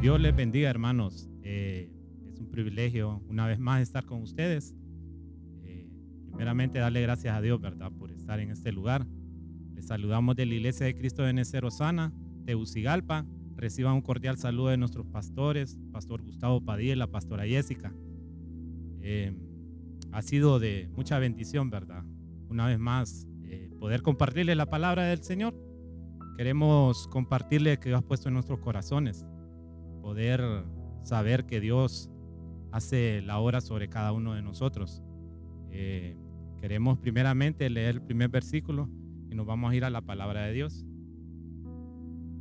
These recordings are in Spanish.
Dios les bendiga, hermanos. Es un privilegio una vez más estar con ustedes. Primeramente, darle gracias a Dios, ¿verdad?, por estar en este lugar. Les saludamos de la Iglesia de Cristo de Ebenecer Osana, Tegucigalpa. Reciban un cordial saludo de nuestros pastores, Pastor Gustavo Padilla y la Pastora Jessica. Ha sido de mucha bendición, ¿verdad? Una vez más, poder compartirle la palabra del Señor. Queremos compartirle que Dios ha puesto en nuestros corazones. Poder saber que Dios hace la obra sobre cada uno de nosotros. Queremos primeramente leer el primer versículo y nos vamos a ir a la palabra de Dios,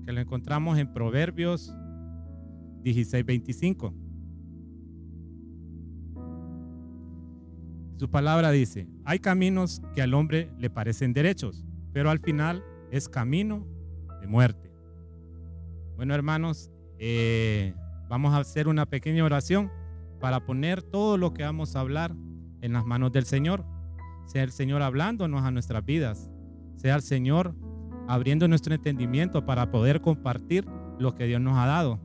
que lo encontramos en Proverbios 16:25. Su palabra dice: hay caminos que al hombre le parecen derechos, pero al final es camino de muerte. Bueno, hermanos, vamos a hacer una pequeña oración para poner todo lo que vamos a hablar en las manos del Señor. Sea el Señor hablándonos a nuestras vidas, sea el Señor abriendo nuestro entendimiento para poder compartir lo que Dios nos ha dado.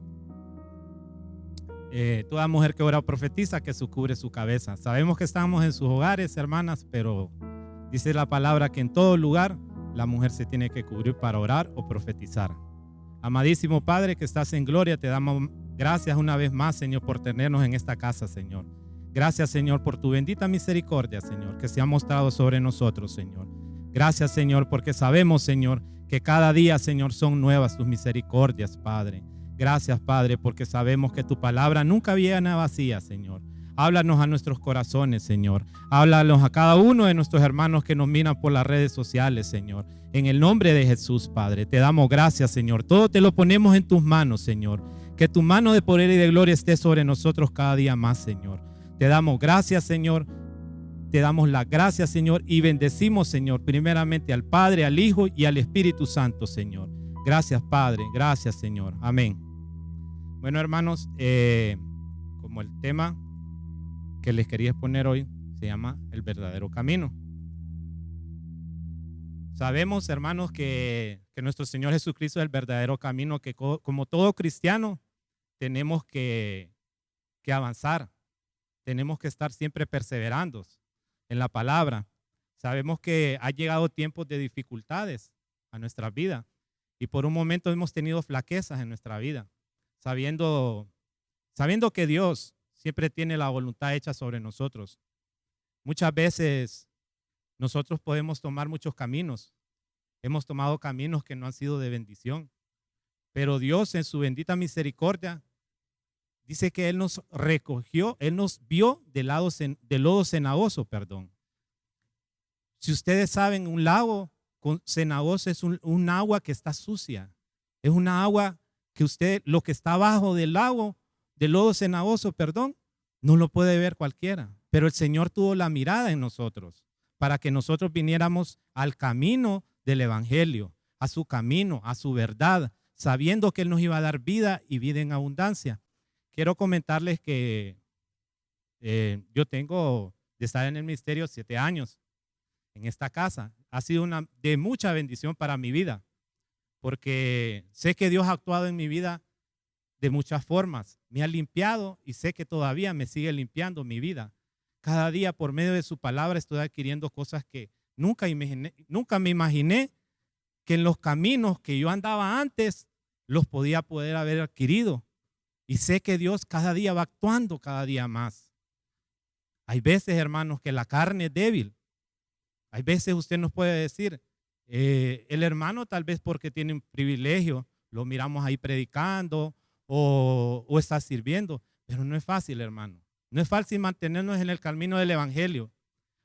Toda mujer que ora o profetiza, que su cubre su cabeza. Sabemos que estamos en sus hogares, hermanas, pero dice la palabra que en todo lugar la mujer se tiene que cubrir para orar o profetizar. Amadísimo Padre que estás en gloria, te damos gracias una vez más, Señor, por tenernos en esta casa, Señor. Gracias, Señor, por tu bendita misericordia, Señor, que se ha mostrado sobre nosotros, Señor. Gracias, Señor, porque sabemos, Señor, que cada día, Señor, son nuevas tus misericordias, Padre. Gracias, Padre, porque sabemos que tu palabra nunca viene vacía, Señor. Háblanos a nuestros corazones, Señor. Háblanos a cada uno de nuestros hermanos que nos miran por las redes sociales, Señor. En el nombre de Jesús, Padre, te damos gracias, Señor. Todo te lo ponemos en tus manos, Señor. Que tu mano de poder y de gloria esté sobre nosotros cada día más, Señor. Te damos gracias, Señor. Te damos las gracias, Señor, y bendecimos, Señor, primeramente al Padre, al Hijo y al Espíritu Santo, Señor. Gracias, Padre. Gracias, Señor. Amén. Bueno, hermanos, como el tema que les quería exponer hoy se llama el verdadero camino. Sabemos, hermanos, que nuestro Señor Jesucristo es el verdadero camino, que como todo cristiano tenemos que avanzar, tenemos que estar siempre perseverando en la palabra. Sabemos que ha llegado tiempos de dificultades a nuestra vida y por un momento hemos tenido flaquezas en nuestra vida, sabiendo que Dios siempre tiene la voluntad hecha sobre nosotros. Muchas veces nosotros podemos tomar muchos caminos. Hemos tomado caminos que no han sido de bendición. Pero Dios, en su bendita misericordia, dice que Él nos recogió, Él nos vio de lodo cenagoso, perdón. Si ustedes saben, un lago cenagoso es un agua que está sucia. Es una agua que lo que está abajo del lago, del lodo cenagoso, perdón, no lo puede ver cualquiera. Pero el Señor tuvo la mirada en nosotros para que nosotros viniéramos al camino del Evangelio, a su camino, a su verdad, sabiendo que Él nos iba a dar vida y vida en abundancia. Quiero comentarles que yo tengo de estar en el ministerio 7 años en esta casa. Ha sido de mucha bendición para mi vida, porque sé que Dios ha actuado en mi vida de muchas formas. Me ha limpiado y sé que todavía me sigue limpiando mi vida. Cada día por medio de su palabra estoy adquiriendo cosas que nunca me imaginé que en los caminos que yo andaba antes los podía poder haber adquirido. Y sé que Dios cada día va actuando cada día más. Hay veces, hermanos, que la carne es débil. Hay veces usted nos puede decir, el hermano tal vez porque tiene un privilegio, lo miramos ahí predicando o está sirviendo, pero no es fácil, hermano. No es fácil mantenernos en el camino del Evangelio.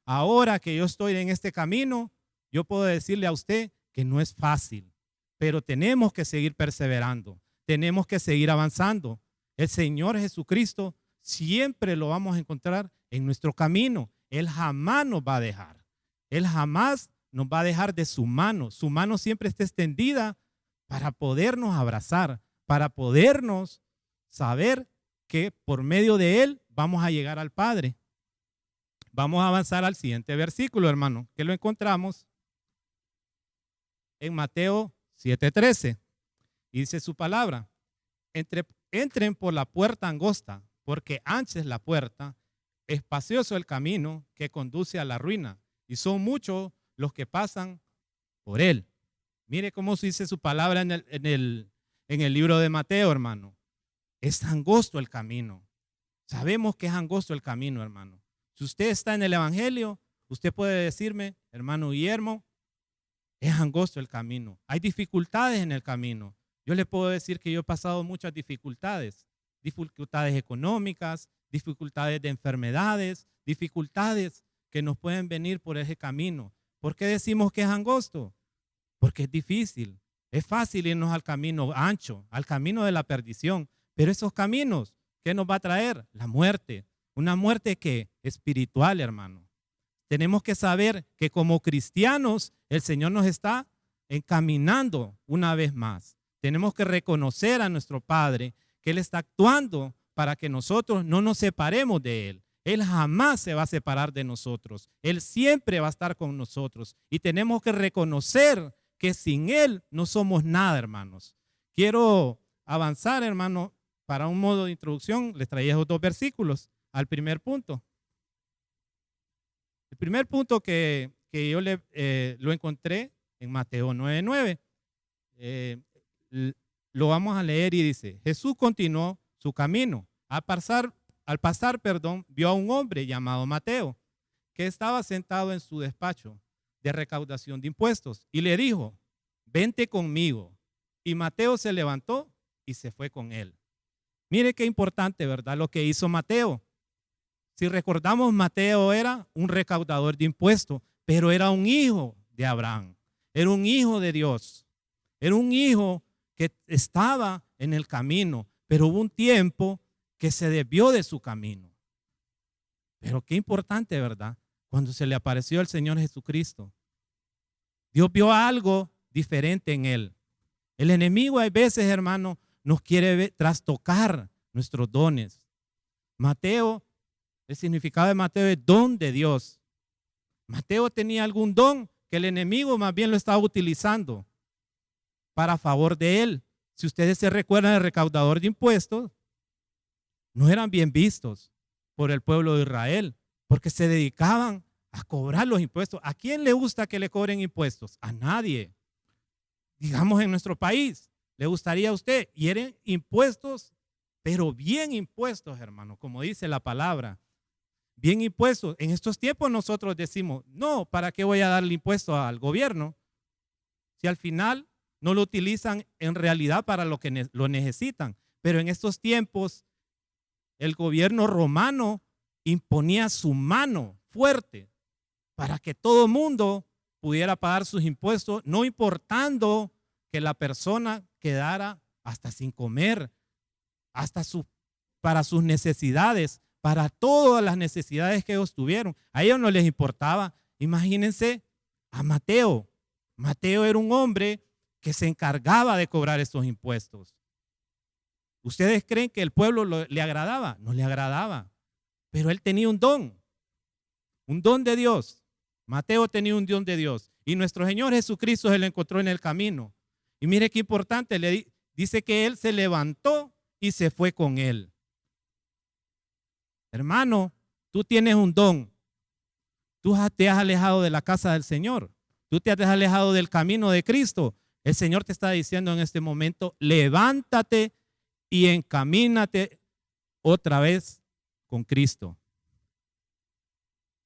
Ahora que yo estoy en este camino, yo puedo decirle a usted que no es fácil, pero tenemos que seguir perseverando, tenemos que seguir avanzando. El Señor Jesucristo siempre lo vamos a encontrar en nuestro camino. Él jamás nos va a dejar. Él jamás nos va a dejar de su mano. Su mano siempre está extendida para podernos abrazar, para podernos saber que por medio de Él vamos a llegar al Padre. Vamos a avanzar al siguiente versículo, hermano, que lo encontramos en Mateo 7:13. Y dice su palabra: entren por la puerta angosta, porque ancha es la puerta, espacioso el camino que conduce a la ruina, y son muchos los que pasan por él. Mire cómo se dice su palabra en el libro de Mateo, hermano. Es angosto el camino. Sabemos que es angosto el camino, hermano. Si usted está en el evangelio, usted puede decirme, hermano Guillermo, es angosto el camino. Hay dificultades en el camino. Yo le puedo decir que yo he pasado muchas dificultades. Dificultades económicas, dificultades de enfermedades, dificultades que nos pueden venir por ese camino. ¿Por qué decimos que es angosto? Porque es difícil. Es fácil irnos al camino ancho, al camino de la perdición. Pero esos caminos, ¿qué nos va a traer? La muerte. Una muerte que espiritual, hermano. Tenemos que saber que como cristianos el Señor nos está encaminando una vez más. Tenemos que reconocer a nuestro Padre que Él está actuando para que nosotros no nos separemos de Él. Él jamás se va a separar de nosotros. Él siempre va a estar con nosotros. Y tenemos que reconocer que sin Él no somos nada, hermanos. Quiero avanzar, hermano, para un modo de introducción. Les traía esos 2 versículos al primer punto. El primer punto que yo lo encontré en Mateo 9:9. Lo vamos a leer y dice, Jesús continuó su camino. Al pasar, vio a un hombre llamado Mateo, que estaba sentado en su despacho de recaudación de impuestos y le dijo, vente conmigo. Y Mateo se levantó y se fue con él. Mire qué importante, ¿verdad? Lo que hizo Mateo. Si recordamos, Mateo era un recaudador de impuestos, pero era un hijo de Abraham, era un hijo de Dios, era un hijo que estaba en el camino, pero hubo un tiempo que se desvió de su camino. Pero qué importante, ¿verdad? Cuando se le apareció el Señor Jesucristo, Dios vio algo diferente en él. El enemigo a veces, hermano, nos quiere trastocar nuestros dones. Mateo, el significado de Mateo es don de Dios. Mateo tenía algún don que el enemigo más bien lo estaba utilizando para favor de él. Si ustedes se recuerdan, el recaudador de impuestos no eran bien vistos por el pueblo de Israel porque se dedicaban a cobrar los impuestos. ¿A quién le gusta que le cobren impuestos? A nadie. Digamos en nuestro país, ¿le gustaría a usted? Y eran impuestos, pero bien impuestos, hermano, como dice la palabra. Bien impuestos. En estos tiempos nosotros decimos, no, ¿para qué voy a darle impuesto al gobierno? Si al final no lo utilizan en realidad para lo que lo necesitan. Pero en estos tiempos el gobierno romano imponía su mano fuerte para que todo mundo pudiera pagar sus impuestos, no importando que la persona quedara hasta sin comer, hasta para sus necesidades, para todas las necesidades que ellos tuvieron. A ellos no les importaba. Imagínense a Mateo. Mateo era un hombre que se encargaba de cobrar estos impuestos. ¿Ustedes creen que el pueblo le agradaba? No le agradaba. Pero él tenía un don de Dios. Mateo tenía un don de Dios. Y nuestro Señor Jesucristo se lo encontró en el camino. Y mire qué importante, dice que él se levantó y se fue con él. Hermano, tú tienes un don. Tú te has alejado de la casa del Señor. Tú te has alejado del camino de Cristo. El Señor te está diciendo en este momento, levántate y encamínate otra vez con Cristo.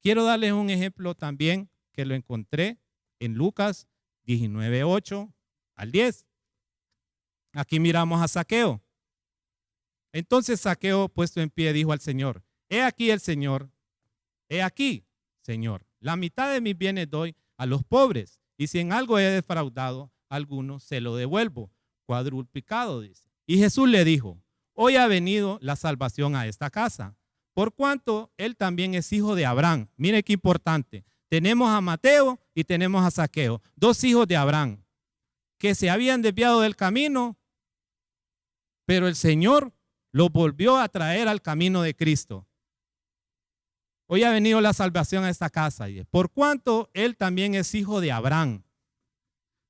Quiero darles un ejemplo también que lo encontré en Lucas 19:8 al 10. Aquí miramos a Zaqueo. Entonces Zaqueo, puesto en pie, dijo al Señor, he aquí el Señor, he aquí, Señor, la mitad de mis bienes doy a los pobres, y si en algo he defraudado a alguno, se lo devuelvo, cuadruplicado, dice. Y Jesús le dijo, hoy ha venido la salvación a esta casa, por cuanto él también es hijo de Abraham. Mire qué importante. Tenemos a Mateo y tenemos a Zaqueo, 2 hijos de Abraham, que se habían desviado del camino, pero el Señor los volvió a traer al camino de Cristo. Hoy ha venido la salvación a esta casa, por cuanto él también es hijo de Abraham,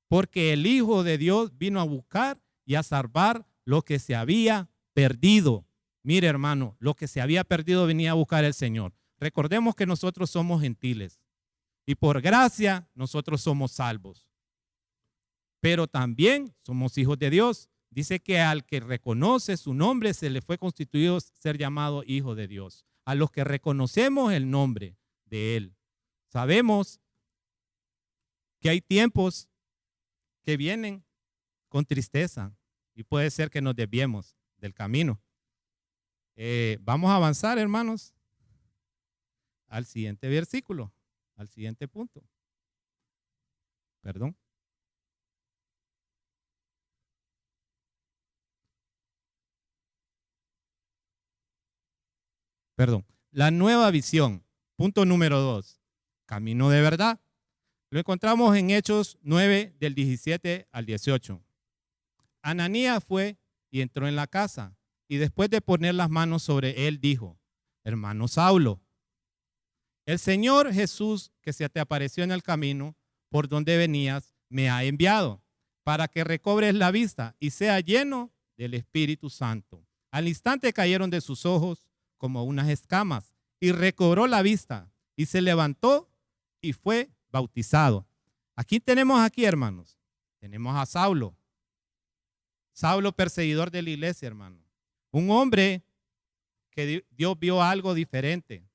porque el Hijo de Dios vino a buscar y a salvar lo que se había perdido. Mire, hermano, lo que se había perdido venía a buscar el Señor. Recordemos que nosotros somos gentiles y por gracia nosotros somos salvos. Pero también somos hijos de Dios. Dice que al que reconoce su nombre se le fue constituido ser llamado hijo de Dios. A los que reconocemos el nombre de Él. Sabemos que hay tiempos que vienen con tristeza y puede ser que nos desviemos del camino. Vamos a avanzar, hermanos, al siguiente versículo, al siguiente punto. Perdón. La nueva visión. Punto número 2. Camino de verdad. Lo encontramos en Hechos 9 del 17 al 18. Ananías fue y entró en la casa y después de poner las manos sobre él dijo: hermano Saulo, el Señor Jesús que se te apareció en el camino por donde venías me ha enviado para que recobres la vista y sea lleno del Espíritu Santo. Al instante cayeron de sus ojos como unas escamas y recobró la vista y se levantó y fue bautizado. Aquí tenemos hermanos, tenemos a Saulo. Saulo, perseguidor de la iglesia, hermano. Un hombre que Dios vio algo diferente.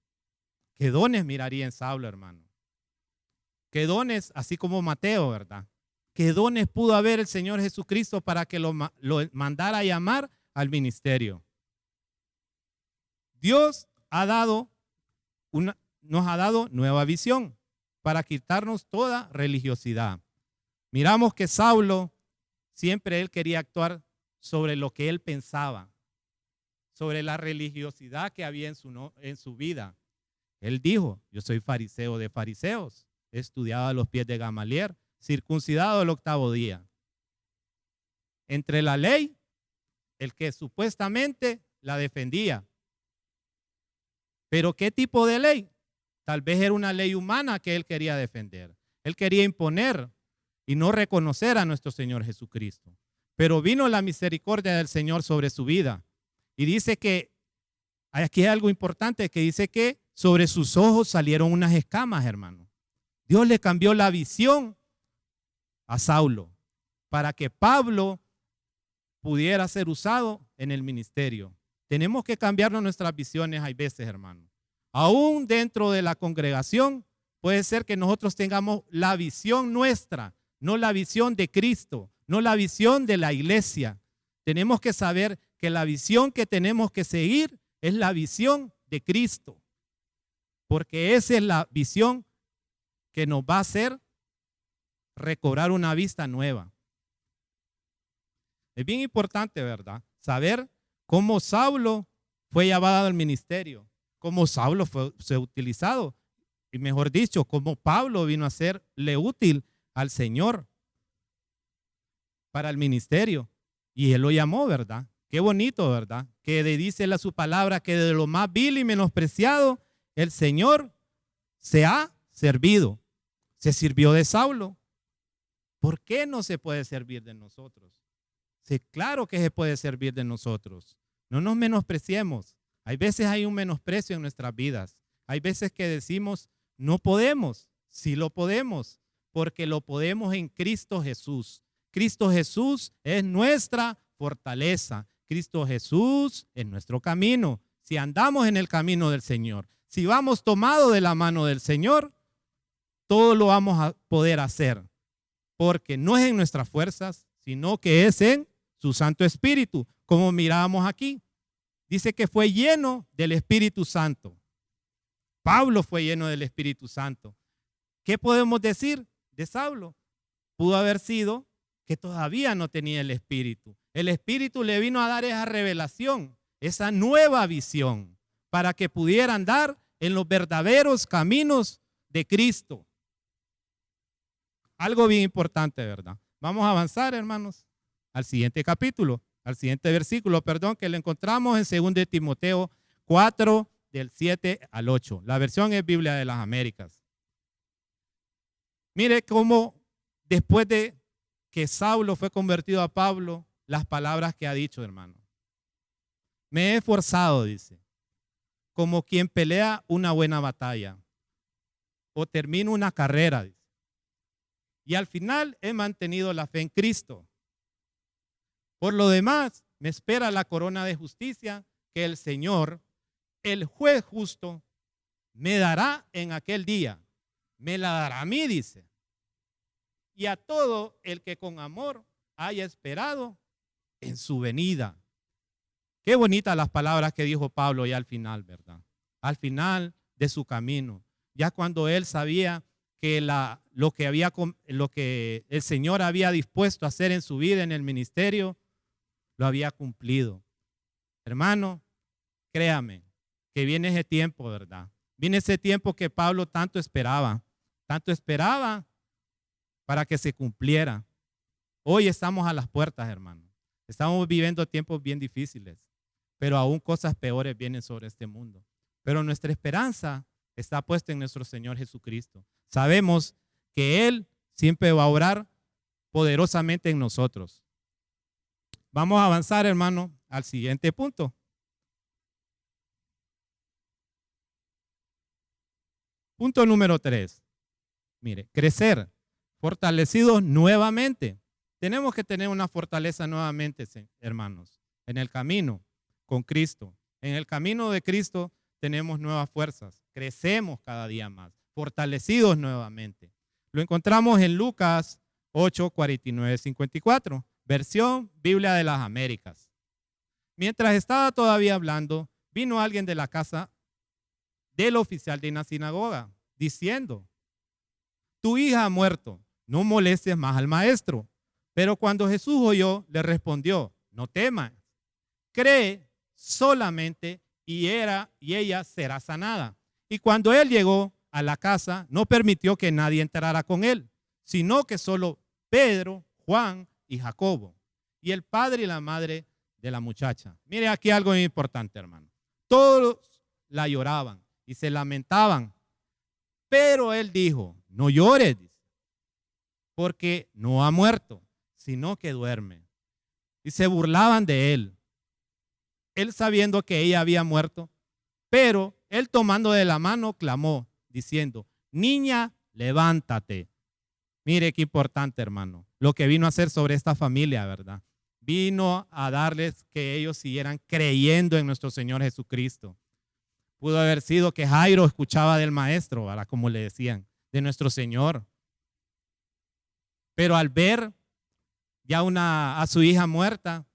¿Qué dones miraría en Saulo, hermano? ¿Qué dones, así como Mateo, verdad? ¿Qué dones pudo haber el Señor Jesucristo para que lo mandara a llamar al ministerio? Dios nos ha dado nueva visión para quitarnos toda religiosidad. Miramos que Saulo siempre él quería actuar sobre lo que él pensaba, sobre la religiosidad que había en su vida. Él dijo: yo soy fariseo de fariseos, he estudiado a los pies de Gamaliel, circuncidado el 8º día. Entre la ley, el que supuestamente la defendía. Pero ¿qué tipo de ley? Tal vez era una ley humana que él quería defender. Él quería imponer y no reconocer a nuestro Señor Jesucristo. Pero vino la misericordia del Señor sobre su vida. Y dice que, aquí hay algo importante, que dice que sobre sus ojos salieron unas escamas, hermano. Dios le cambió la visión a Saulo para que Pablo pudiera ser usado en el ministerio. Tenemos que cambiarnos nuestras visiones, hay veces, hermano. Aún dentro de la congregación puede ser que nosotros tengamos la visión nuestra, no la visión de Cristo, no la visión de la iglesia. Tenemos que saber que la visión que tenemos que seguir es la visión de Cristo, porque esa es la visión que nos va a hacer recobrar una vista nueva. Es bien importante, ¿verdad? Saber cómo Saulo fue llevado al ministerio, cómo Saulo fue utilizado, y mejor dicho, cómo Pablo vino a serle útil al Señor para el ministerio. Y él lo llamó, ¿verdad? Qué bonito, ¿verdad? Que dice su palabra que de lo más vil y menospreciado, el Señor se ha servido. Se sirvió de Saulo. ¿Por qué no se puede servir de nosotros? Sí, claro que se puede servir de nosotros. No nos menospreciemos. Hay veces hay un menosprecio en nuestras vidas. Hay veces que decimos, no podemos. Sí lo podemos, porque lo podemos en Cristo Jesús. Cristo Jesús es nuestra fortaleza. Cristo Jesús es nuestro camino. Si andamos en el camino del Señor, si vamos tomados de la mano del Señor, todo lo vamos a poder hacer, porque no es en nuestras fuerzas, sino que es en su Santo Espíritu, como mirábamos aquí. Dice que fue lleno del Espíritu Santo. Pablo fue lleno del Espíritu Santo. ¿Qué podemos decir de Saulo? Pudo haber sido que todavía no tenía el Espíritu. El Espíritu le vino a dar esa revelación, esa nueva visión, para que pudiera andar en los verdaderos caminos de Cristo. Algo bien importante, ¿verdad? Vamos a avanzar, hermanos, al siguiente capítulo, al siguiente versículo, que lo encontramos en 2 Timoteo 4, del 7 al 8. La versión es Biblia de las Américas. Mire cómo después de que Saulo fue convertido a Pablo, las palabras que ha dicho, hermano. Me he esforzado, dice, como quien pelea una buena batalla o termino una carrera, dice. Y al final he mantenido la fe en Cristo. Por lo demás, me espera la corona de justicia que el Señor, el juez justo, me dará en aquel día. Me la dará a mí, dice. Y a todo el que con amor haya esperado en su venida. Qué bonitas las palabras que dijo Pablo ya al final, ¿verdad? Al final de su camino. Ya cuando él sabía que lo que el Señor había dispuesto a hacer en su vida, en el ministerio, lo había cumplido. Hermano, créame que viene ese tiempo, ¿verdad? Viene ese tiempo que Pablo tanto esperaba para que se cumpliera. Hoy estamos a las puertas, hermano. Estamos viviendo tiempos bien difíciles, pero aún cosas peores vienen sobre este mundo. Pero nuestra esperanza está puesta en nuestro Señor Jesucristo. Sabemos que Él siempre va a obrar poderosamente en nosotros. Vamos a avanzar, hermano, al siguiente punto. Punto número 3. Mire, crecer, fortalecidos nuevamente. Tenemos que tener una fortaleza nuevamente, hermanos, en el camino con Cristo. En el camino de Cristo tenemos nuevas fuerzas. Crecemos cada día más, fortalecidos nuevamente. Lo encontramos en Lucas 8, 49, 54, versión Biblia de las Américas. Mientras estaba todavía hablando, vino alguien de la casa del oficial de una sinagoga, diciendo: tu hija ha muerto, no molestes más al maestro. Pero cuando Jesús oyó, le respondió: no temas, cree solamente y ella será sanada. Y cuando él llegó a la casa, no permitió que nadie entrara con él, sino que solo Pedro, Juan y Jacobo, y el padre y la madre de la muchacha. Mire aquí algo muy importante, hermano. Todos la lloraban y se lamentaban, pero él dijo: no llores, porque no ha muerto, sino que duerme. Y se burlaban de él, él sabiendo que ella había muerto, pero él tomando de la mano clamó, diciendo: niña, levántate. Mire qué importante, hermano, lo que vino a hacer sobre esta familia, ¿verdad? Vino a darles que ellos siguieran creyendo en nuestro Señor Jesucristo. Pudo haber sido que Jairo escuchaba del maestro, ¿verdad? Como le decían, de nuestro Señor. Pero al ver ya a su hija muerta,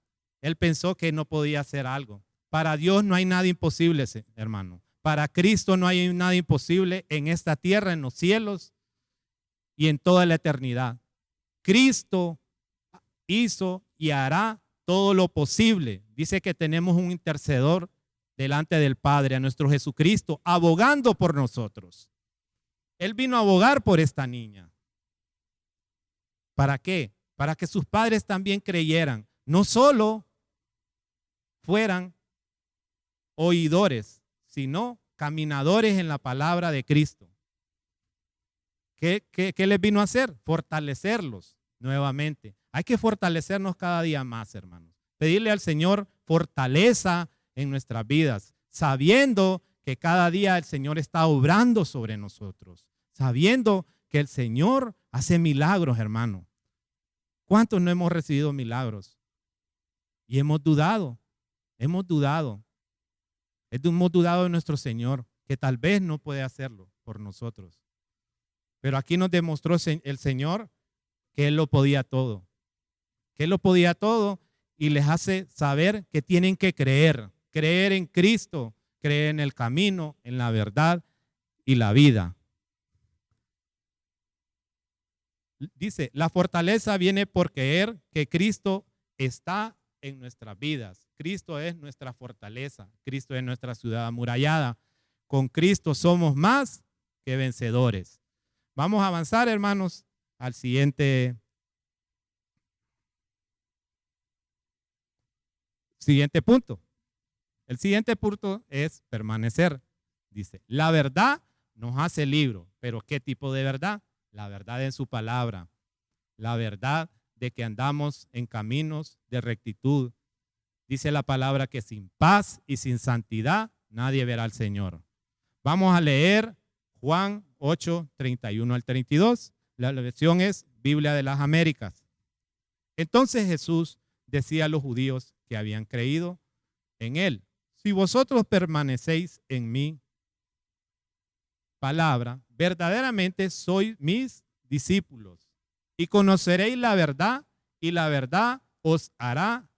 él pensó que no podía hacer algo. Para Dios no hay nada imposible, hermano. Para Cristo no hay nada imposible en esta tierra, en los cielos y en toda la eternidad. Cristo hizo y hará todo lo posible. Dice que tenemos un intercedor delante del Padre, a nuestro Jesucristo, abogando por nosotros. Él vino a abogar por esta niña. ¿Para qué? Para que sus padres también creyeran, no solo fueran oidores, sino caminadores en la palabra de Cristo. ¿Qué les vino a hacer? Fortalecerlos nuevamente. Hay que fortalecernos cada día más, hermanos. Pedirle al Señor fortaleza en nuestras vidas, sabiendo que cada día el Señor está obrando sobre nosotros, sabiendo que el Señor hace milagros, hermano. ¿Cuántos no hemos recibido milagros? Y hemos dudado. Hemos dudado de nuestro Señor, que tal vez no puede hacerlo por nosotros. Pero aquí nos demostró el Señor que Él lo podía todo. Que Él lo podía todo y les hace saber que tienen que creer. Creer en Cristo, creer en el camino, en la verdad y la vida. Dice, la fortaleza viene por creer que Cristo está en nuestras vidas. Cristo es nuestra fortaleza. Cristo es nuestra ciudad amurallada. Con Cristo somos más que vencedores. Vamos a avanzar, hermanos, al siguiente punto. El siguiente punto es permanecer. Dice, la verdad nos hace libres. ¿Pero qué tipo de verdad? La verdad en su palabra. La verdad de que andamos en caminos de rectitud. Dice la palabra que sin paz y sin santidad nadie verá al Señor. Vamos a leer Juan 8, 31 al 32. La versión es Biblia de las Américas. Entonces Jesús decía a los judíos que habían creído en él: si vosotros permanecéis en mi palabra, verdaderamente sois mis discípulos y conoceréis la verdad, y la verdad os hará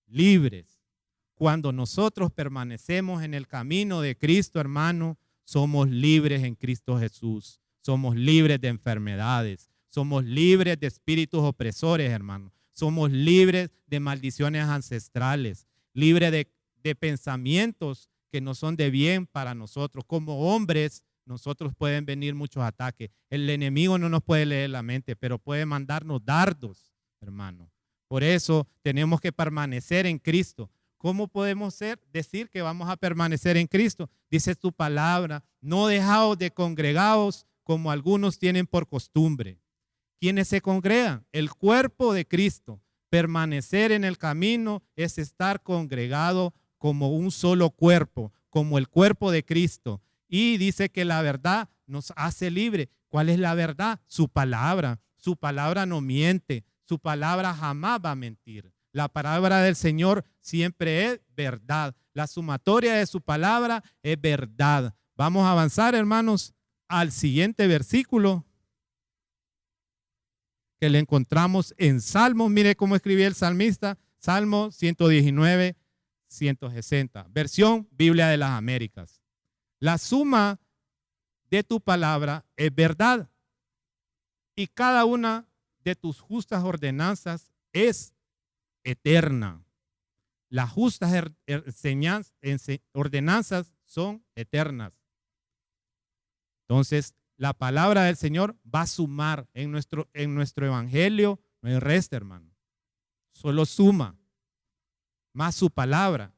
libres. Cuando nosotros permanecemos en el camino de Cristo, hermano, somos libres en Cristo Jesús. Somos libres de enfermedades. Somos libres de espíritus opresores, hermano. Somos libres de maldiciones ancestrales. Libres de pensamientos que no son de bien para nosotros. Como hombres, nosotros pueden venir muchos ataques. El enemigo no nos puede leer la mente, pero puede mandarnos dardos, hermano. Por eso tenemos que permanecer en Cristo. ¿Cómo podemos decir que vamos a permanecer en Cristo? Dice tu palabra: no dejaos de congregaos como algunos tienen por costumbre. ¿Quiénes se congregan? El cuerpo de Cristo. Permanecer en el camino es estar congregado como un solo cuerpo, como el cuerpo de Cristo. Y dice que la verdad nos hace libre. ¿Cuál es la verdad? Su palabra. Su palabra no miente. Su palabra jamás va a mentir. La palabra del Señor siempre es verdad. La sumatoria de su palabra es verdad. Vamos a avanzar, hermanos, al siguiente versículo que le encontramos en Salmos. Mire cómo escribió el salmista. Salmo 119, 160. Versión Biblia de las Américas. La suma de tu palabra es verdad, y cada una de tus justas ordenanzas es eterna. Las justas ordenanzas son eternas. Entonces, la palabra del Señor va a sumar en nuestro evangelio. No hay resta, hermano. Solo suma. Más su palabra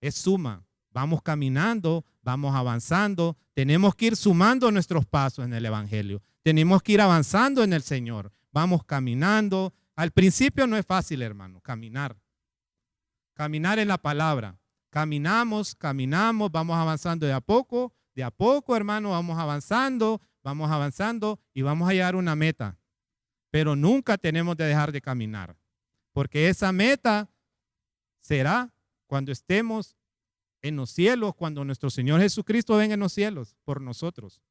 es suma. Vamos caminando, vamos avanzando. Tenemos que ir sumando nuestros pasos en el evangelio. Tenemos que ir avanzando en el Señor. Vamos caminando. Al principio no es fácil, hermano, caminar. Caminar en la palabra. Caminamos, vamos avanzando de a poco, hermano, vamos avanzando y vamos a llegar a una meta. Pero nunca tenemos de dejar de caminar, porque esa meta será cuando estemos en los cielos, cuando nuestro Señor Jesucristo venga en los cielos por nosotros.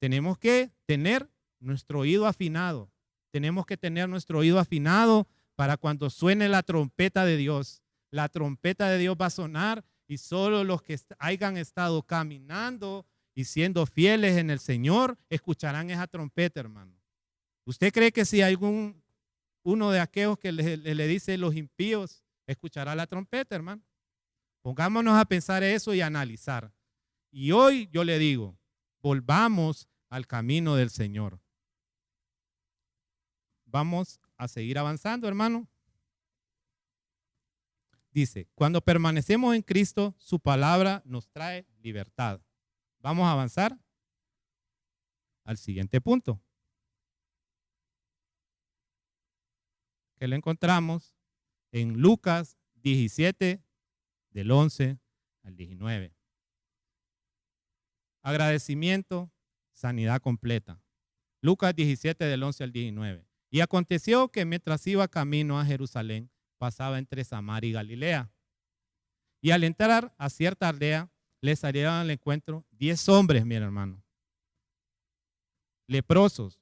Tenemos que tener nuestro oído afinado. Tenemos que tener nuestro oído afinado para cuando suene la trompeta de Dios. La trompeta de Dios va a sonar y solo los que hayan estado caminando y siendo fieles en el Señor escucharán esa trompeta, hermano. ¿Usted cree que si hay uno de aquellos que le dice los impíos escuchará la trompeta, hermano? Pongámonos a pensar eso y a analizar. Y hoy yo le digo, volvamos al camino del Señor. Vamos a seguir avanzando, hermano. Dice, cuando permanecemos en Cristo, su palabra nos trae libertad. Vamos a avanzar al siguiente punto, que lo encontramos en Lucas 17, del 11 al 19. Agradecimiento, sanidad completa. Lucas 17, del 11 al 19. Y aconteció que mientras iba camino a Jerusalén, pasaba entre Samaria y Galilea. Y al entrar a cierta aldea, le salieron al encuentro 10 hombres, mi hermano, leprosos.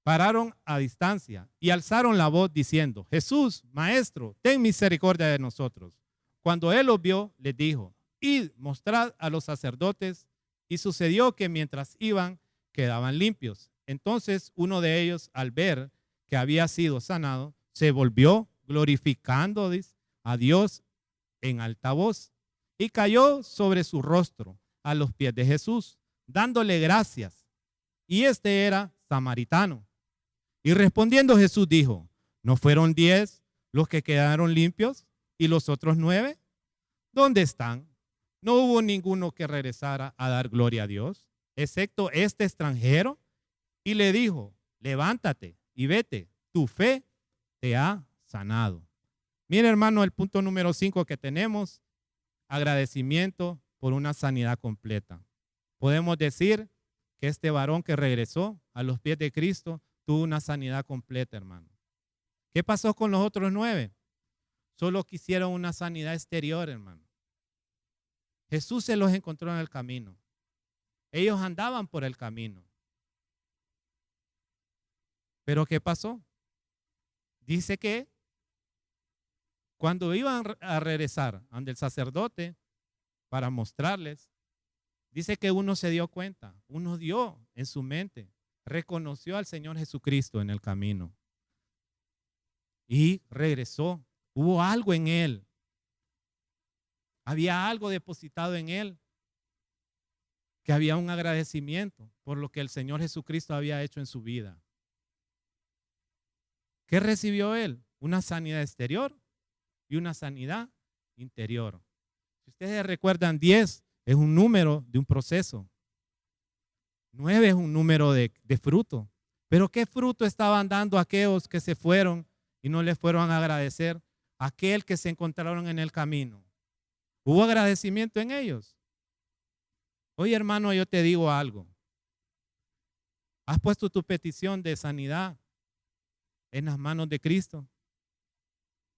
Pararon a distancia y alzaron la voz diciendo: Jesús, Maestro, ten misericordia de nosotros. Cuando él los vio, les dijo: id, mostrad a los sacerdotes. Y sucedió que mientras iban, quedaban limpios. Entonces uno de ellos, al ver que había sido sanado, se volvió glorificando a Dios en alta voz y cayó sobre su rostro a los pies de Jesús, dándole gracias. Y este era samaritano. Y respondiendo Jesús dijo: ¿no fueron 10 los que quedaron limpios y los otros 9? ¿Dónde están? No hubo ninguno que regresara a dar gloria a Dios, excepto este extranjero. Y le dijo: levántate y vete, tu fe te ha sanado. Mire, hermano, el punto número 5 que tenemos, agradecimiento por una sanidad completa. Podemos decir que este varón que regresó a los pies de Cristo tuvo una sanidad completa, hermano. ¿Qué pasó con los otros 9? Solo quisieron una sanidad exterior, hermano. Jesús se los encontró en el camino. Ellos andaban por el camino. ¿Pero qué pasó? Dice que cuando iban a regresar ante el sacerdote para mostrarles, dice que uno se dio cuenta, uno dio en su mente, reconoció al Señor Jesucristo en el camino y regresó. Hubo algo en él. Había algo depositado en él, que había un agradecimiento por lo que el Señor Jesucristo había hecho en su vida. ¿Qué recibió él? Una sanidad exterior y una sanidad interior. Si ustedes recuerdan, 10 es un número de un proceso. 9 es un número de fruto. Pero ¿qué fruto estaban dando aquellos que se fueron y no les fueron a agradecer a aquel que se encontraron en el camino? ¿Hubo agradecimiento en ellos? Oye, hermano, yo te digo algo. ¿Has puesto tu petición de sanidad en las manos de Cristo?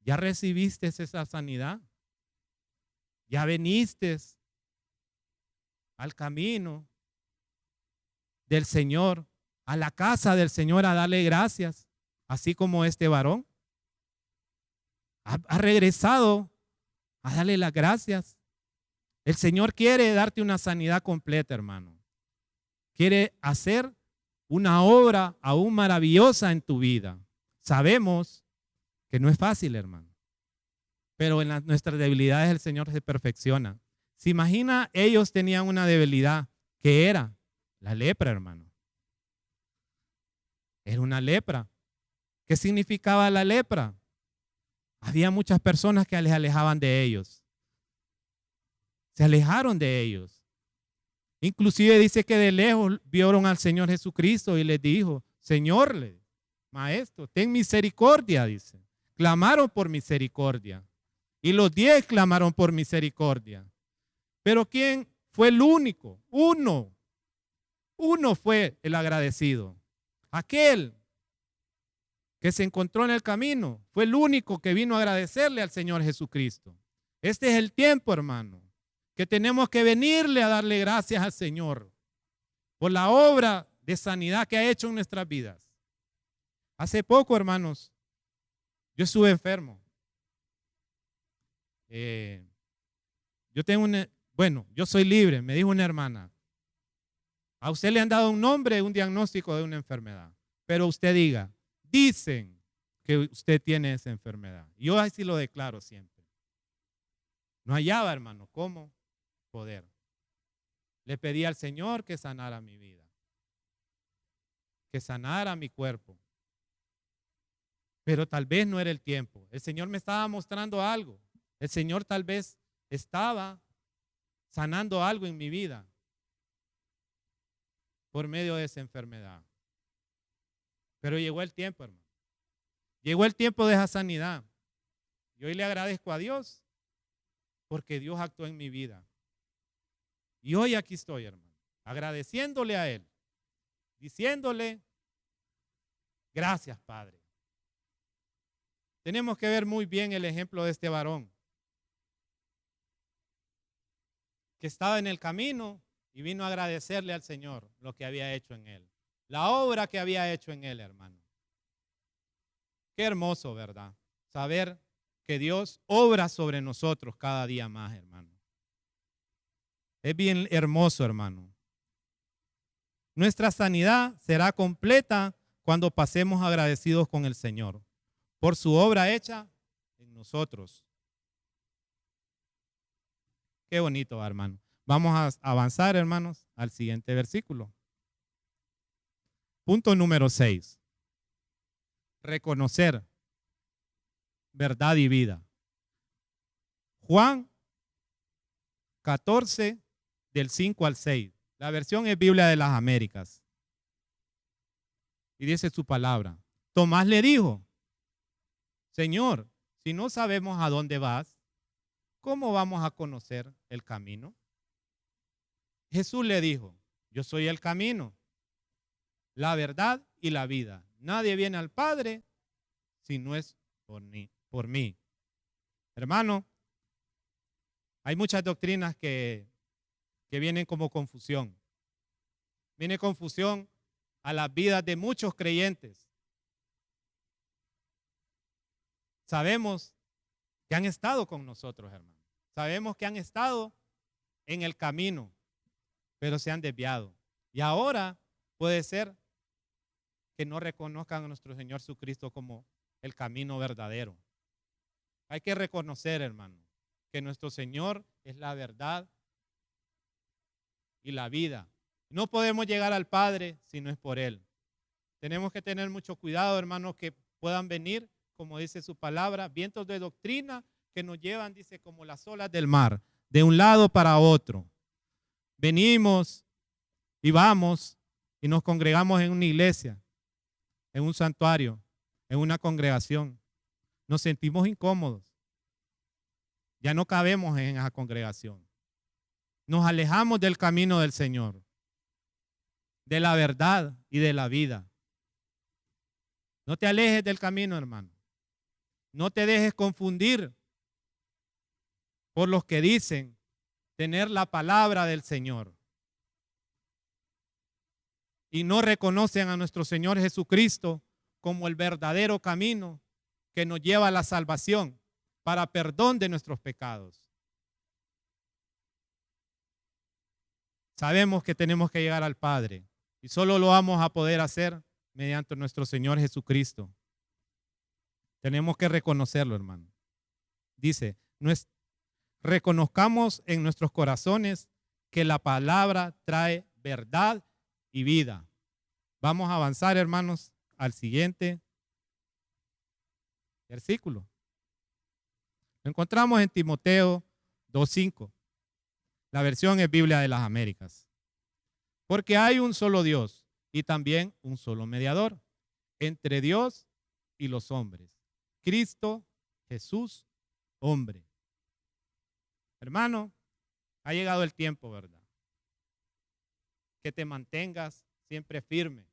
¿Ya recibiste esa sanidad? ¿Ya viniste al camino del Señor, a la casa del Señor a darle gracias, así como este varón? ¿Ha regresado a darle las gracias? El Señor quiere darte una sanidad completa, hermano. Quiere hacer una obra aún maravillosa en tu vida. Sabemos que no es fácil, hermano, pero en nuestras debilidades el Señor se perfecciona. ¿Se imagina? Ellos tenían una debilidad que era la lepra, hermano. Era una lepra. ¿Qué significaba la lepra? Había muchas personas que les alejaban de ellos. Se alejaron de ellos. Inclusive dice que de lejos vieron al Señor Jesucristo y les dijo, Señor, Maestro, ten misericordia, dice. Clamaron por misericordia. Y los 10 clamaron por misericordia. Pero ¿quién fue el único? Uno fue el agradecido. Aquel que se encontró en el camino fue el único que vino a agradecerle al Señor Jesucristo. Este es el tiempo, hermano, que tenemos que venirle a darle gracias al Señor por la obra de sanidad que ha hecho en nuestras vidas. Hace poco, hermanos, yo estuve enfermo. Yo soy libre, me dijo una hermana. A usted le han dado un nombre, un diagnóstico de una enfermedad, pero usted diga, dicen que usted tiene esa enfermedad. Yo así lo declaro siempre. No hallaba, hermano, cómo poder. Le pedí al Señor que sanara mi vida, que sanara mi cuerpo. Pero tal vez no era el tiempo. El Señor me estaba mostrando algo. El Señor tal vez estaba sanando algo en mi vida por medio de esa enfermedad. Pero llegó el tiempo, hermano. Llegó el tiempo de esa sanidad. Y hoy le agradezco a Dios porque Dios actuó en mi vida. Y hoy aquí estoy, hermano, agradeciéndole a Él, diciéndole, gracias, Padre. Tenemos que ver muy bien el ejemplo de este varón que estaba en el camino y vino a agradecerle al Señor lo que había hecho en él, la obra que había hecho en él, hermano. Qué hermoso, ¿verdad? Saber que Dios obra sobre nosotros cada día más, hermano. Es bien hermoso, hermano. Nuestra sanidad será completa cuando pasemos agradecidos con el Señor por su obra hecha en nosotros. Qué bonito, hermano. Vamos a avanzar, hermanos, al siguiente versículo. Punto número 6. Reconocer verdad y vida. Juan 14, del 5 al 6. La versión es Biblia de las Américas. Y dice su palabra. Tomás le dijo, Señor, Si no sabemos a dónde vas, ¿cómo vamos a conocer el camino? Jesús le dijo, yo soy el camino, la verdad y la vida. Nadie viene al Padre si no es por mí. Hermano, hay muchas doctrinas que vienen como confusión. Viene confusión a las vidas de muchos creyentes. Sabemos que han estado con nosotros, hermano. Sabemos que han estado en el camino, pero se han desviado. Y ahora puede ser que no reconozcan a nuestro Señor Jesucristo como el camino verdadero. Hay que reconocer, hermano, que nuestro Señor es la verdad y la vida. No podemos llegar al Padre si no es por Él. Tenemos que tener mucho cuidado, hermanos, que puedan venir, como dice su palabra, vientos de doctrina que nos llevan, dice, como las olas del mar, de un lado para otro. Venimos y vamos y nos congregamos en una iglesia, en un santuario, en una congregación. Nos sentimos incómodos. Ya no cabemos en esa congregación. Nos alejamos del camino del Señor, de la verdad y de la vida. No te alejes del camino, hermano. No te dejes confundir por los que dicen tener la palabra del Señor y no reconocen a nuestro Señor Jesucristo como el verdadero camino que nos lleva a la salvación para perdón de nuestros pecados. Sabemos que tenemos que llegar al Padre y solo lo vamos a poder hacer mediante nuestro Señor Jesucristo. Tenemos que reconocerlo, hermano. Dice, reconozcamos en nuestros corazones que la palabra trae verdad y vida. Vamos a avanzar, hermanos, al siguiente versículo. Lo encontramos en Timoteo 2:5. La versión es Biblia de las Américas. Porque hay un solo Dios y también un solo mediador entre Dios y los hombres. Cristo Jesús, hombre. Hermano, ha llegado el tiempo, ¿verdad? Que te mantengas siempre firme,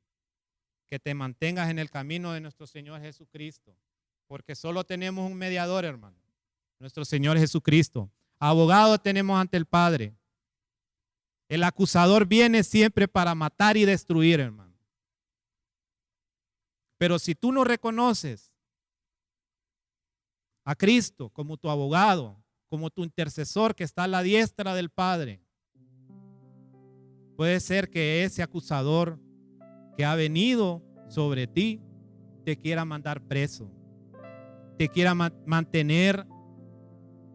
que te mantengas en el camino de nuestro Señor Jesucristo, porque solo tenemos un mediador, hermano, nuestro Señor Jesucristo. Abogado tenemos ante el Padre. El acusador viene siempre para matar y destruir, hermano. Pero si tú no reconoces a Cristo como tu abogado, como tu intercesor que está a la diestra del Padre, puede ser que ese acusador que ha venido sobre ti te quiera mandar preso, te quiera mantener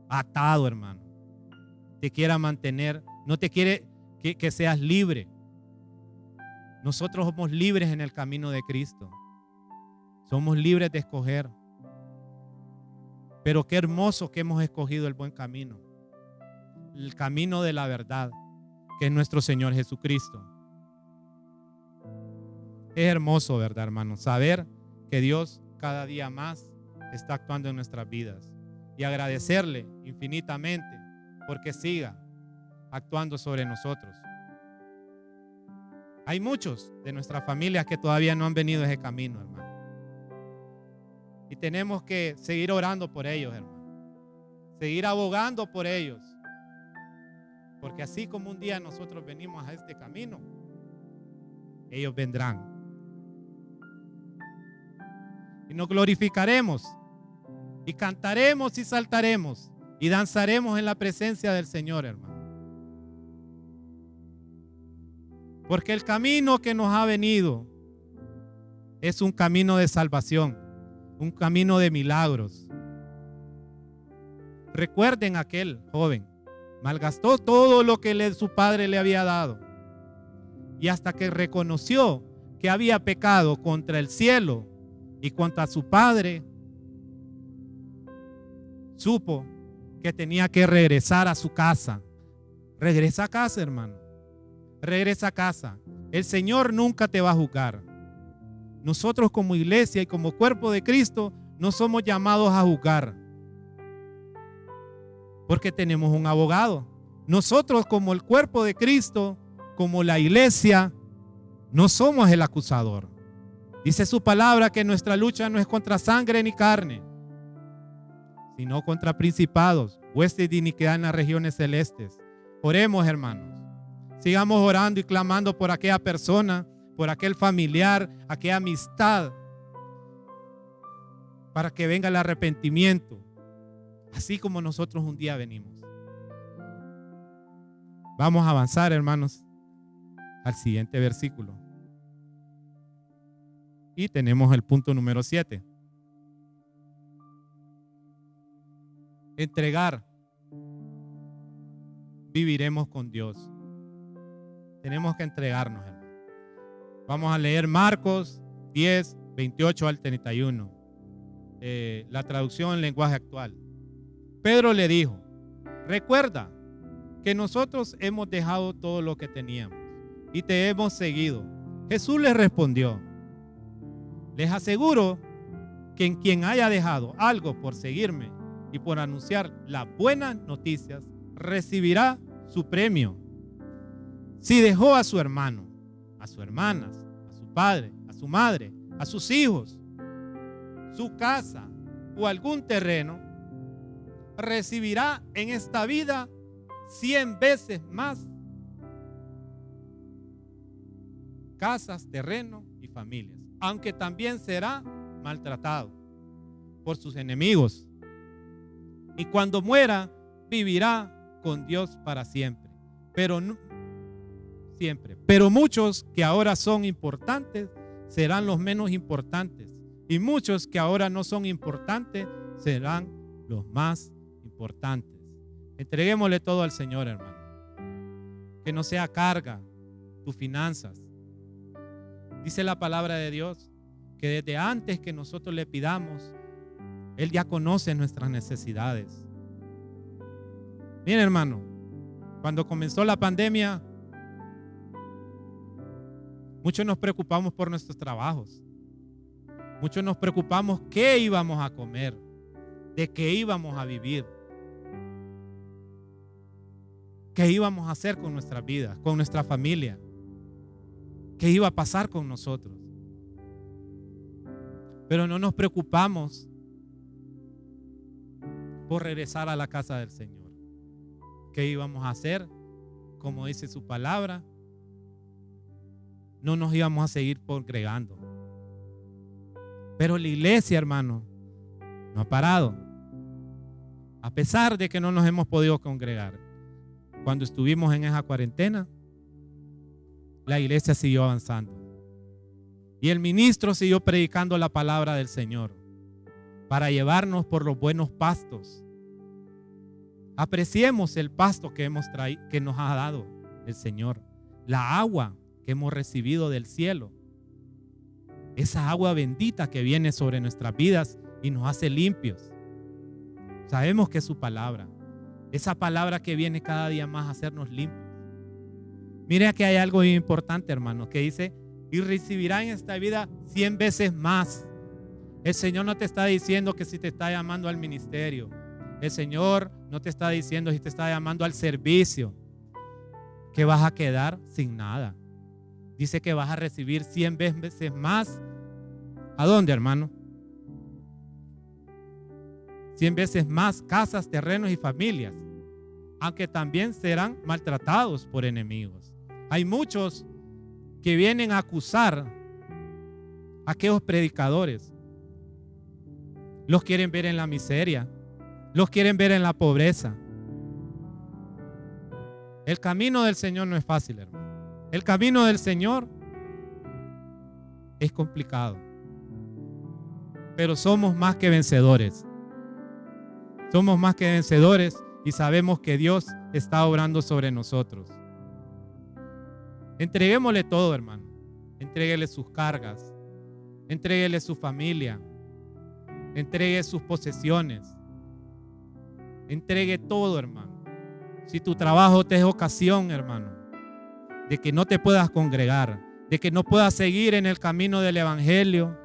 atado, hermano, te quiera mantener, no te quiere que seas libre. Nosotros somos libres en el camino de Cristo, somos libres de escoger. Pero qué hermoso que hemos escogido el buen camino, el camino de la verdad, que es nuestro Señor Jesucristo. Es hermoso, ¿verdad, hermano? Saber que Dios cada día más está actuando en nuestras vidas y agradecerle infinitamente porque siga actuando sobre nosotros. Hay muchos de nuestras familias que todavía no han venido a ese camino, hermano. Y tenemos que seguir orando por ellos, hermano. Seguir abogando por ellos. Porque así como un día nosotros venimos a este camino, ellos vendrán. Y nos glorificaremos. Y cantaremos y saltaremos. Y danzaremos en la presencia del Señor, hermano. Porque el camino que nos ha venido es un camino de salvación. Un camino de milagros. Recuerden aquel joven, malgastó todo lo que su padre le había dado. Y hasta que reconoció que había pecado contra el cielo y contra su padre, supo que tenía que regresar a su casa. Regresa a casa, hermano. Regresa a casa. El Señor nunca te va a juzgar. Nosotros como iglesia y como cuerpo de Cristo no somos llamados a juzgar. porque tenemos un abogado. Nosotros, como el cuerpo de Cristo, como la iglesia, no somos el acusador. Dice su palabra que nuestra lucha no es contra sangre ni carne, sino contra principados, huestes de iniquidad en las regiones celestes. Oremos, hermanos. Sigamos orando y clamando por aquella persona, por aquel familiar, aquella amistad, para que venga el arrepentimiento, así como nosotros un día venimos. Vamos a avanzar, hermanos, al siguiente versículo. Y tenemos el punto número 7. Entregar. Viviremos con Dios. Tenemos que entregarnos, hermanos. Vamos a leer Marcos 10, 28 al 31. La traducción en lenguaje actual. Pedro le dijo: recuerda que nosotros hemos dejado todo lo que teníamos y te hemos seguido. Jesús les respondió: les aseguro que en quien haya dejado algo por seguirme y por anunciar las buenas noticias, recibirá su premio. Si dejó a su hermano, a sus hermanas, a su padre, a su madre, a sus hijos, su casa o algún terreno, recibirá en esta vida 100 veces más casas, terrenos y familias, aunque también será maltratado por sus enemigos. Y cuando muera, vivirá con Dios para siempre. Pero muchos que ahora son importantes serán los menos importantes, y muchos que ahora no son importantes serán los más importantes. Entreguémosle todo al Señor, hermano. Que no sea carga tus finanzas. Dice la palabra de Dios que desde antes que nosotros le pidamos, Él ya conoce nuestras necesidades. Miren, hermano, cuando comenzó la pandemia, muchos nos preocupamos por nuestros trabajos. Muchos nos preocupamos qué íbamos a comer, de qué íbamos a vivir, qué íbamos a hacer con nuestras vidas, con nuestra familia, qué iba a pasar con nosotros. Pero no nos preocupamos por regresar a la casa del Señor. ¿Qué íbamos a hacer? Como dice su palabra, no nos íbamos a seguir congregando. Pero la iglesia, hermano, no ha parado. A pesar de que no nos hemos podido congregar. Cuando estuvimos en esa cuarentena, la iglesia siguió avanzando. Y el ministro siguió predicando la palabra del Señor para llevarnos por los buenos pastos. Apreciemos el pasto que nos ha dado el Señor, la agua que hemos recibido del cielo, esa agua bendita que viene sobre nuestras vidas y nos hace limpios. Sabemos que es su palabra, esa palabra que viene cada día más a hacernos limpios. Mire que hay algo importante, hermano, que dice: y recibirá en esta vida 100 veces más. El Señor no te está diciendo que si te está llamando al ministerio. El Señor no te está diciendo si te está llamando al servicio, que vas a quedar sin nada. Dice que vas a recibir 100 veces más. ¿A dónde, hermano? 100 veces más casas, terrenos y familias, aunque también serán maltratados por enemigos. Hay muchos que vienen a acusar a aquellos predicadores. Los quieren ver en la miseria, los quieren ver en la pobreza. El camino del Señor no es fácil, hermano. El camino del Señor es complicado, pero somos más que vencedores. Somos más que vencedores y sabemos que Dios está obrando sobre nosotros. Entreguémosle todo, hermano. Entréguele sus cargas, entréguele su familia, entregue sus posesiones, entregue todo, hermano. Si tu trabajo te es ocasión, hermano, de que no te puedas congregar, de que no puedas seguir en el camino del evangelio,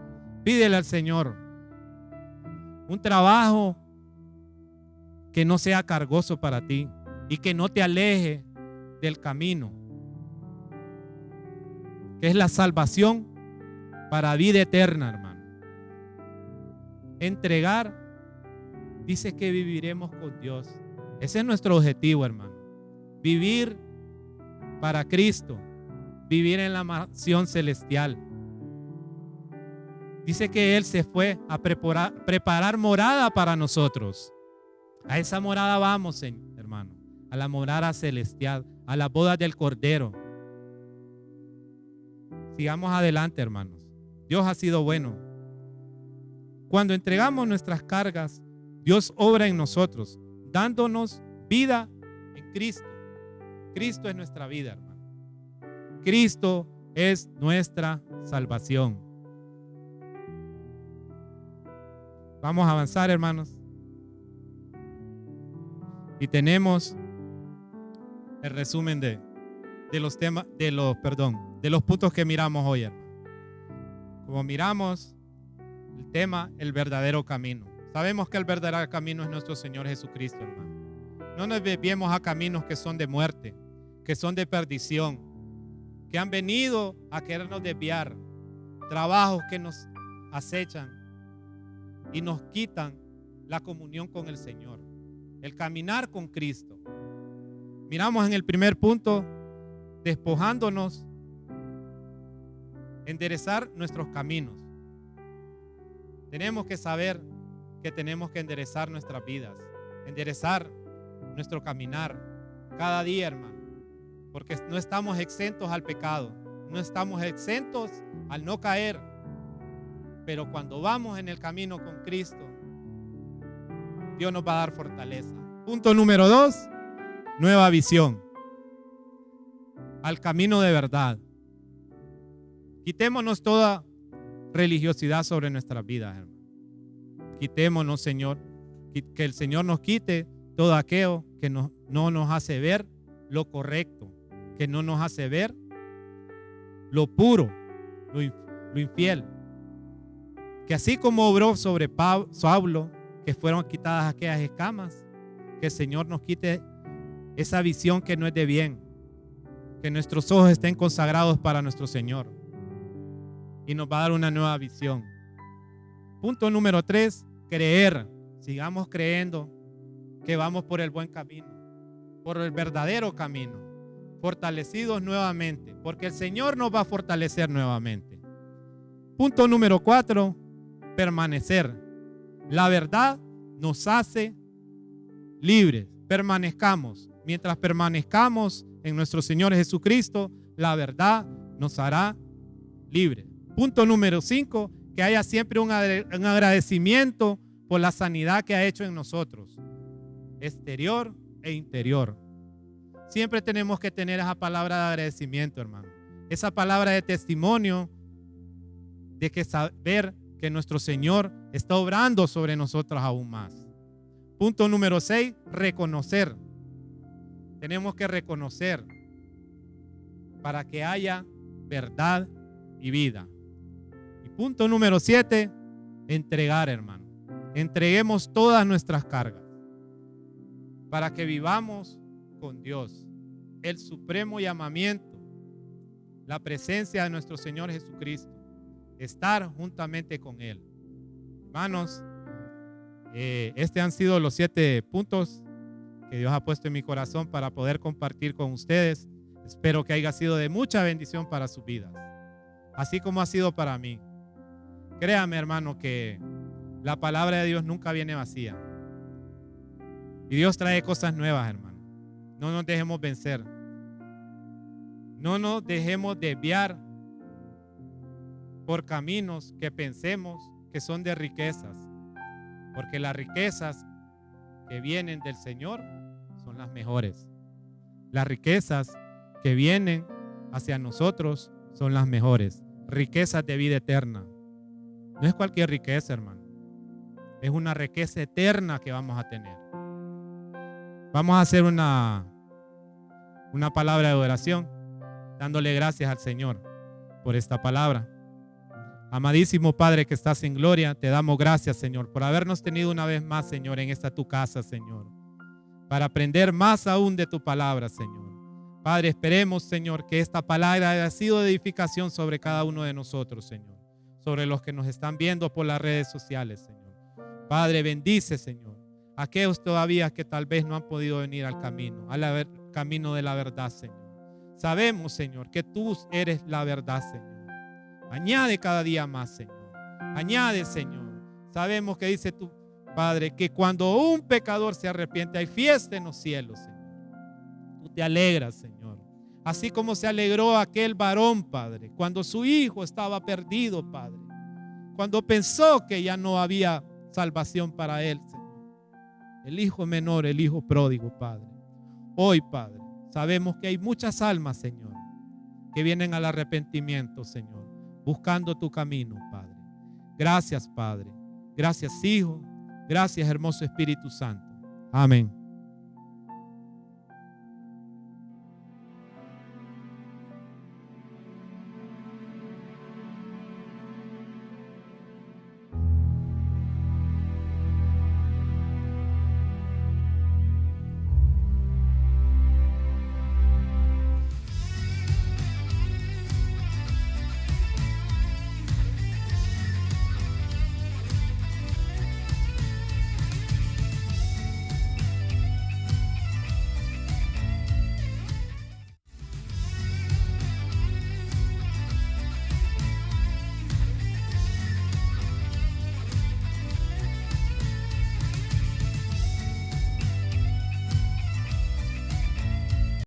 pídele al Señor un trabajo que no sea cargoso para ti y que no te aleje del camino, que es la salvación para vida eterna, hermano. Entregar, dice que viviremos con Dios. Ese es nuestro objetivo, hermano. Vivir para Cristo, vivir en la mansión celestial. Dice que Él se fue a preparar morada para nosotros. A esa morada vamos, hermano, a la morada celestial, a la boda del Cordero. Sigamos adelante, hermanos. Dios ha sido bueno. Cuando entregamos nuestras cargas, Dios obra en nosotros, dándonos vida en Cristo. Cristo es nuestra vida, hermano. Cristo es nuestra salvación. Vamos a avanzar, hermanos. Y tenemos el resumen de los temas, de los puntos que miramos hoy, hermano. Como miramos el tema, el verdadero camino. Sabemos que el verdadero camino es nuestro Señor Jesucristo, hermano. No nos desviemos a caminos que son de muerte, que son de perdición, que han venido a querernos desviar, trabajos que nos acechan y nos quitan la comunión con el Señor, el caminar con Cristo. Miramos en el primer punto, despojándonos, enderezar nuestros caminos. Tenemos que saber que tenemos que enderezar nuestras vidas, enderezar nuestro caminar cada día, hermano, porque no estamos exentos al pecado, no estamos exentos al no caer, pero cuando vamos en el camino con Cristo, Dios nos va a dar fortaleza. Punto número 2, nueva visión al camino de verdad. Quitémonos toda religiosidad sobre nuestras vidas, hermano. Quitémonos, Señor, que el Señor nos quite todo aquello que no nos hace ver lo correcto, que no nos hace ver lo puro, lo infiel. Que así como obró sobre Saulo, que fueron quitadas aquellas escamas, que el Señor nos quite esa visión que no es de bien, que nuestros ojos estén consagrados para nuestro Señor y nos va a dar una nueva visión. Punto número 3, creer. Sigamos creyendo que vamos por el buen camino, por el verdadero camino, fortalecidos nuevamente, porque el Señor nos va a fortalecer nuevamente. Punto número 4, permanecer. La verdad nos hace libres. Permanezcamos. Mientras permanezcamos en nuestro Señor Jesucristo, la verdad nos hará libres. Punto número 5, que haya siempre un agradecimiento por la sanidad que ha hecho en nosotros, exterior e interior. Siempre tenemos que tener esa palabra de agradecimiento, hermano. Esa palabra de testimonio de que saber que nuestro Señor está obrando sobre nosotros aún más. Punto número 6, reconocer. Tenemos que reconocer para que haya verdad y vida. Y punto número 7, entregar, hermano. Entreguemos todas nuestras cargas para que vivamos con Dios. El supremo llamamiento, la presencia de nuestro Señor Jesucristo, estar juntamente con Él. Hermanos, estos han sido los 7 puntos que Dios ha puesto en mi corazón para poder compartir con ustedes. Espero que haya sido de mucha bendición para sus vidas, así como ha sido para mí. Créame, hermano, que la palabra de Dios nunca viene vacía. Y Dios trae cosas nuevas, hermano. No nos dejemos vencer. No nos dejemos desviar por caminos que pensemos que son de riquezas. Porque las riquezas que vienen del Señor son las mejores. Las riquezas que vienen hacia nosotros son las mejores. Riquezas de vida eterna. No es cualquier riqueza, hermano. Es una riqueza eterna que vamos a tener. Vamos a hacer una palabra de oración, dándole gracias al Señor por esta palabra. Amadísimo Padre que estás en gloria, te damos gracias, Señor, por habernos tenido una vez más, Señor, en esta tu casa, Señor. para aprender más aún de tu palabra, Señor. Padre, esperemos, Señor, que esta palabra haya sido de edificación sobre cada uno de nosotros, Señor, sobre los que nos están viendo por las redes sociales, Señor. Padre, bendice, Señor, a aquellos todavía que tal vez no han podido venir al camino, camino de la verdad, Señor. Sabemos, Señor, que tú eres la verdad, Señor. Añade cada día más, Señor. Añade, Señor. Sabemos que dice tu Padre, que cuando un pecador se arrepiente, hay fiesta en los cielos, Señor. Tú te alegras, Señor. Así como se alegró aquel varón, Padre, cuando su hijo estaba perdido, Padre. Cuando pensó que ya no había salvación para él, Señor. El hijo menor, el hijo pródigo, Padre. Hoy, Padre, sabemos que hay muchas almas, Señor, que vienen al arrepentimiento, Señor, buscando tu camino, Padre. Gracias, Padre. Gracias, Hijo. Gracias, hermoso Espíritu Santo. Amén.